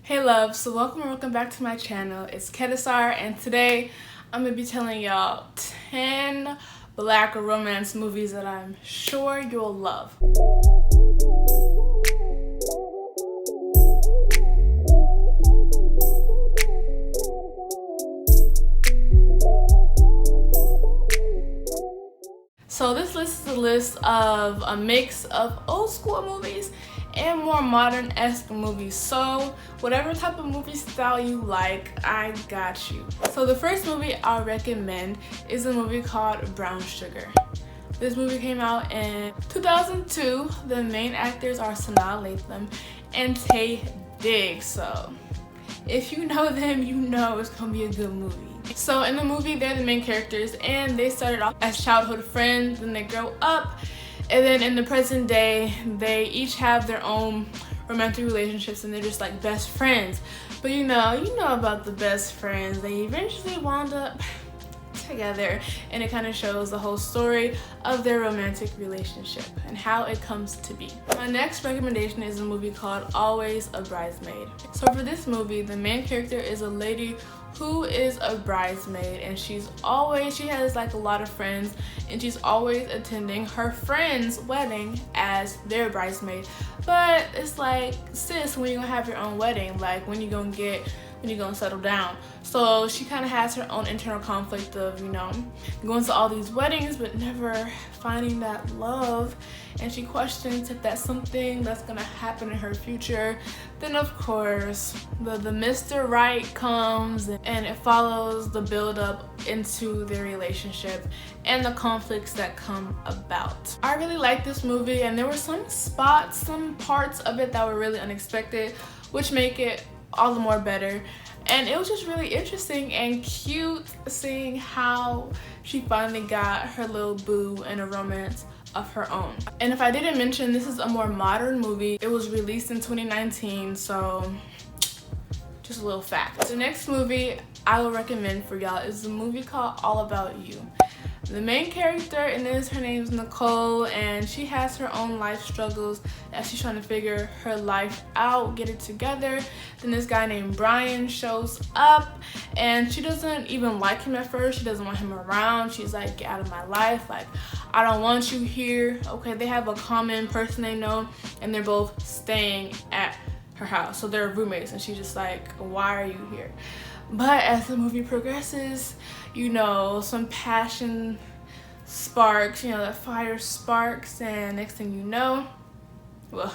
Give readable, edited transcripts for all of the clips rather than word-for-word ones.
Hey love, so welcome back to my channel. It's Kedasar, and today I'm gonna be telling y'all 10 black romance movies that I'm sure you'll love. So this list is a list of a mix of old school movies and more modern-esque movies. So whatever type of movie style you like, I got you. So the first movie I'll recommend is a movie called Brown Sugar. This movie came out in 2002. The main actors are Sanaa Lathan and Taye Diggs. So if you know them, you know it's gonna be a good movie. So in the movie, they're the main characters, and they started off as childhood friends, then they grow up, and then in the present day, they each have their own romantic relationships, and they're just like best friends. But you know about the best friends. They eventually wound up together, and it kind of shows the whole story of their romantic relationship and how it comes to be. My next recommendation is a movie called Always a Bridesmaid. So for this movie, the main character is a lady who is a bridesmaid, and she has like a lot of friends, and she's always attending her friend's wedding as their bridesmaid. But it's like, sis, when you gonna have your own wedding? Like, when you gonna settle down? So she kind of has her own internal conflict of, going to all these weddings but never finding that love, and she questions if that's something that's gonna happen in her future. Then of course the Mr. Right comes, and it follows the build up into their relationship and the conflicts that come about. I really like this movie, and there were some parts of it that were really unexpected, which make it all the more better. And it was just really interesting and cute seeing how she finally got her little boo in a romance of her own. And if I didn't mention, this is a more modern movie. It was released in 2019, so just a little fact. The next movie I will recommend for y'all is a movie called All About You. The main character in this, her name is Nicole, and she has her own life struggles as she's trying to figure her life out, get it together. Then this guy named Brian shows up, and she doesn't even like him at first. She doesn't want him around. She's like, get out of my life. Like, I don't want you here. Okay, they have a common person they know, and they're both staying at her house. So they're roommates, and she's just like, why are you here? But as the movie progresses, some passion sparks, that fire sparks, and next thing you know, well,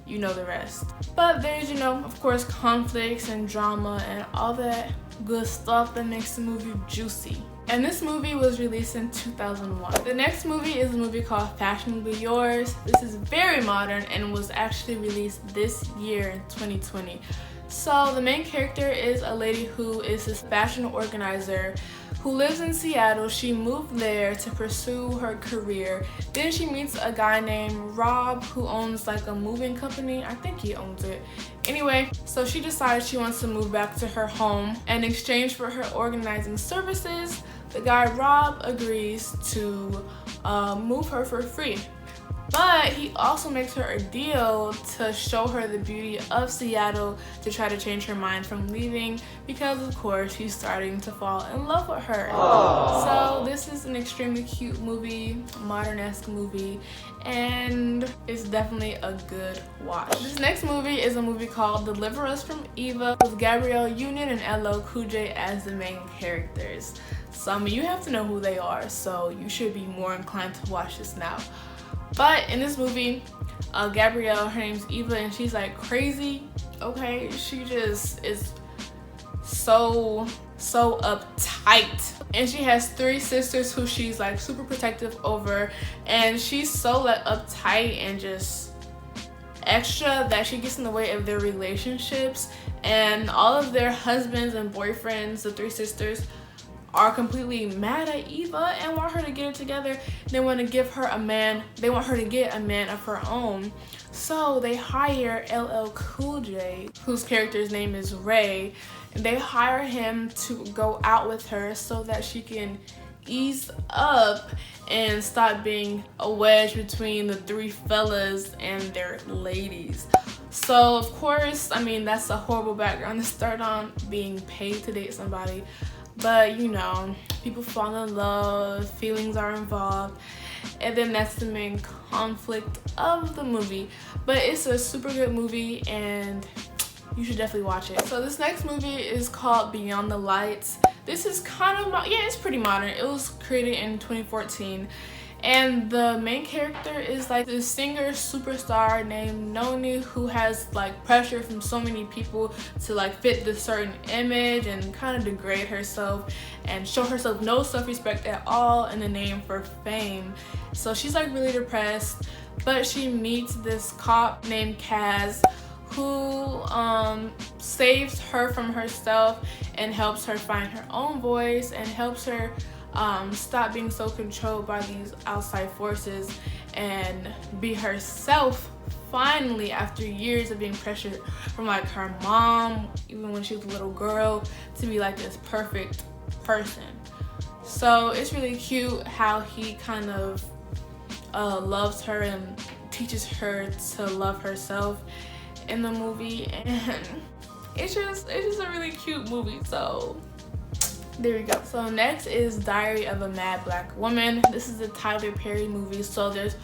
you know the rest. But there's, of course, conflicts and drama and all that good stuff that makes the movie juicy. And this movie was released in 2001. The next movie is a movie called Fashionably Yours. This is very modern and was actually released this year in 2020. So the main character is a lady who is this fashion organizer who lives in Seattle. She moved there to pursue her career. Then she meets a guy named Rob who owns like a moving company. I think he owns it. Anyway, so she decides she wants to move back to her home. In exchange for her organizing services, the guy Rob agrees to move her for free. But he also makes her a deal to show her the beauty of Seattle, to try to change her mind from leaving, because of course he's starting to fall in love with her. Aww. So this is an extremely cute movie, modern-esque movie, and it's definitely a good watch. This next movie is a movie called Deliver Us From Eva, with Gabrielle Union and LL Cool J as the main characters. So you have to know who they are, so you should be more inclined to watch this now. But in this movie, Gabrielle, her name's Eva, and she's like crazy, okay? She just is so uptight. And she has 3 sisters who she's like super protective over, and she's so like uptight and just extra that she gets in the way of their relationships. And all of their husbands and boyfriends, the 3 sisters, are completely mad at Eva and want her to get it together. They want to give her a man. They want her to get a man of her own. So they hire LL Cool J, whose character's name is Ray. And they hire him to go out with her so that she can ease up and stop being a wedge between the 3 fellas and their ladies. So of course, I mean, that's a horrible background to start on, being paid to date somebody. But you know, people fall in love, feelings are involved, and then that's the main conflict of the movie. But it's a super good movie and you should definitely watch it. So this next movie is called Beyond the Lights. This is kind of, yeah, it's pretty modern. It was created in 2014. And the main character is like this singer superstar named Noni, who has like pressure from so many people to like fit this certain image and kind of degrade herself and show herself no self-respect at all in the name for fame. So she's like really depressed, but she meets this cop named Kaz who saves her from herself and helps her find her own voice and helps her stop being so controlled by these outside forces and be herself finally, after years of being pressured from like her mom, even when she was a little girl, to be like this perfect person. So it's really cute how he kind of loves her and teaches her to love herself in the movie, and it's just a really cute movie. So there we go. So next is Diary of a Mad Black Woman. This is a Tyler Perry movie, so there's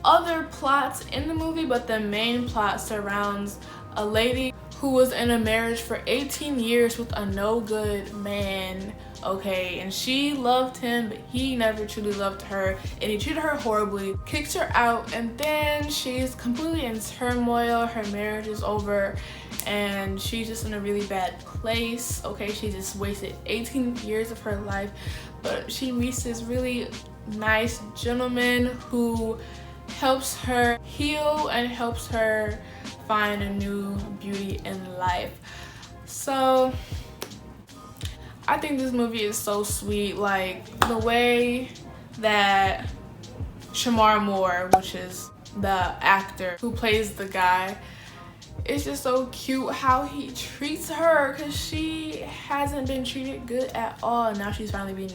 other plots in the movie, but the main plot surrounds a lady who was in a marriage for 18 years with a no good man, okay, and she loved him, but he never truly loved her, and he treated her horribly, kicks her out, and then she's completely in turmoil. Her marriage is over and she's just in a really bad place, okay. She just wasted 18 years of her life, but she meets this really nice gentleman who helps her heal and helps her find a new beauty in life. So I think this movie is so sweet. Like the way that Shamar Moore, which is the actor who plays the guy, it's just so cute how he treats her, because she hasn't been treated good at all, and now she's finally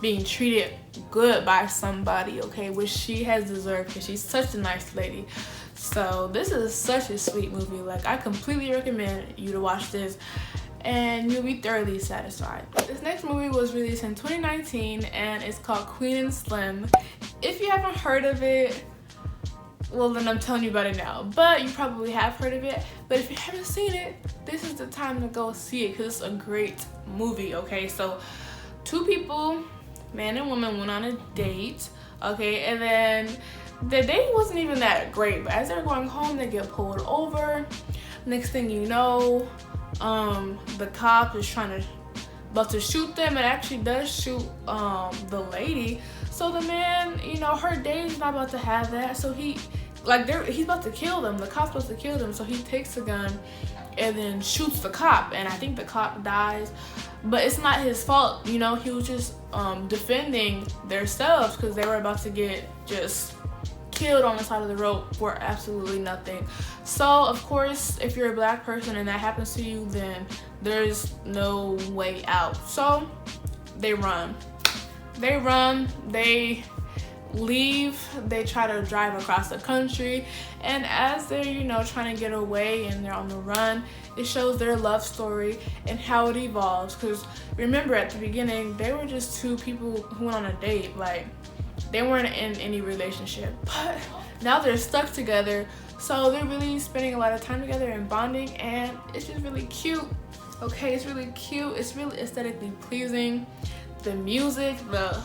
being treated good by somebody, okay, which she has deserved, because she's such a nice lady. So this is such a sweet movie. Like, I completely recommend you to watch this and you'll be thoroughly satisfied. This next movie was released in 2019 and it's called Queen and Slim. If you haven't heard of it, well then I'm telling you about it now, but you probably have heard of it. But if you haven't seen it, this is the time to go see it, because it's a great movie, okay? So two people, man and woman, went on a date, okay, and then the date wasn't even that great, but as they're going home, they get pulled over. Next thing you know, the cop is about to shoot them, and actually does shoot the lady. So the man, you know, her date's not about to have that, so he's about to kill them. The cop's supposed to kill them, so he takes a gun and then shoots the cop, and I think the cop dies, but it's not his fault, you know. He was just defending themselves, because they were about to get just killed on the side of the road for absolutely nothing. So of course, if you're a black person and that happens to you, then there's no way out. So they run, they leave, they try to drive across the country, and as they're, you know, trying to get away and they're on the run, it shows their love story and how it evolves. Because remember, at the beginning, they were just two people who went on a date. Like, they weren't in any relationship, but now they're stuck together, so they're really spending a lot of time together and bonding, and it's just really cute, okay? It's really cute, it's really aesthetically pleasing. The music, the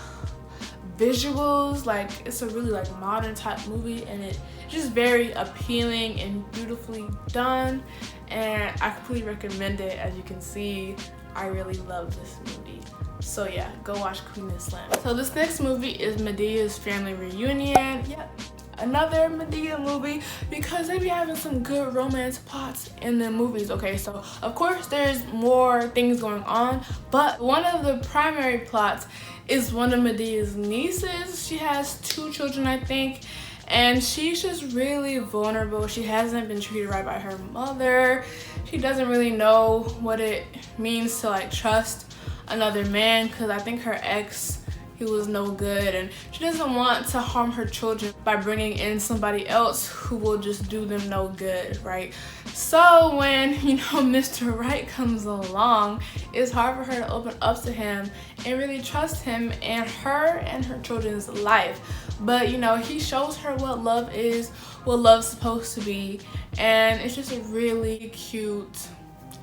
visuals, like, it's a really like modern type movie, and it's just very appealing and beautifully done, and I completely recommend it. As you can see, I really love this movie. So yeah, go watch Queen and Slim. So this next movie is Medea's Family Reunion. Yep, another Medea movie, because they be having some good romance plots in the movies, okay? So of course there's more things going on, but one of the primary plots is one of Medea's nieces. She has 2 children, I think, and she's just really vulnerable. She hasn't been treated right by her mother. She doesn't really know what it means to like trust another man, because I think her ex, he was no good, and she doesn't want to harm her children by bringing in somebody else who will just do them no good, right? So when, Mr. Right comes along, it's hard for her to open up to him and really trust him and her children's life. But he shows her what love is, what love's supposed to be, and it's just a really cute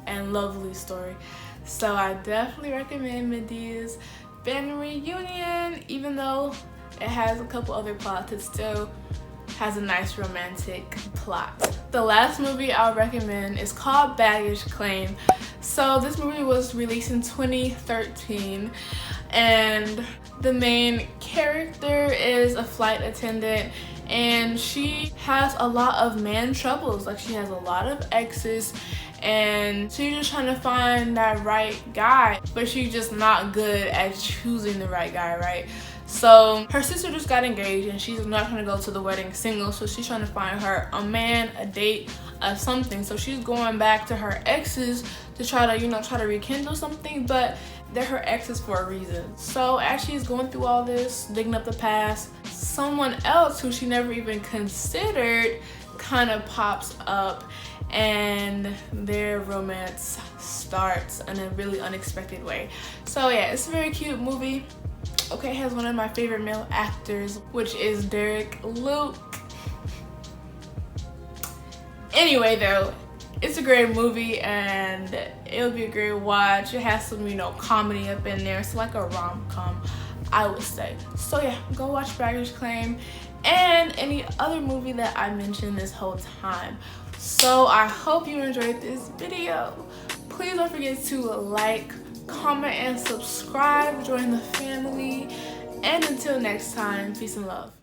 and lovely story. So I definitely recommend Medea's family reunion, even though it has a couple other plots. It still has a nice romantic plot. The last movie I'll recommend is called Baggage Claim. So this movie was released in 2013, and the main character is a flight attendant, and she has a lot of man troubles. Like, she has a lot of exes, and she's just trying to find that right guy, but she's just not good at choosing the right guy, right? So her sister just got engaged and she's not going to go to the wedding single, so she's trying to find her a man, a date, something. So she's going back to her exes to try to rekindle something, but they're her exes for a reason. So as she's going through all this, digging up the past, someone else who she never even considered kind of pops up, and their romance starts in a really unexpected way. So yeah, it's a very cute movie. Okay, it has one of my favorite male actors, which is Derek Luke. Anyway though, it's a great movie and it'll be a great watch. It has some, comedy up in there. It's like a rom-com, I would say. So yeah, go watch Baggage Claim and any other movie that I mentioned this whole time. So I hope you enjoyed this video. Please don't forget to like, comment, and subscribe. Join the family. And until next time, peace and love.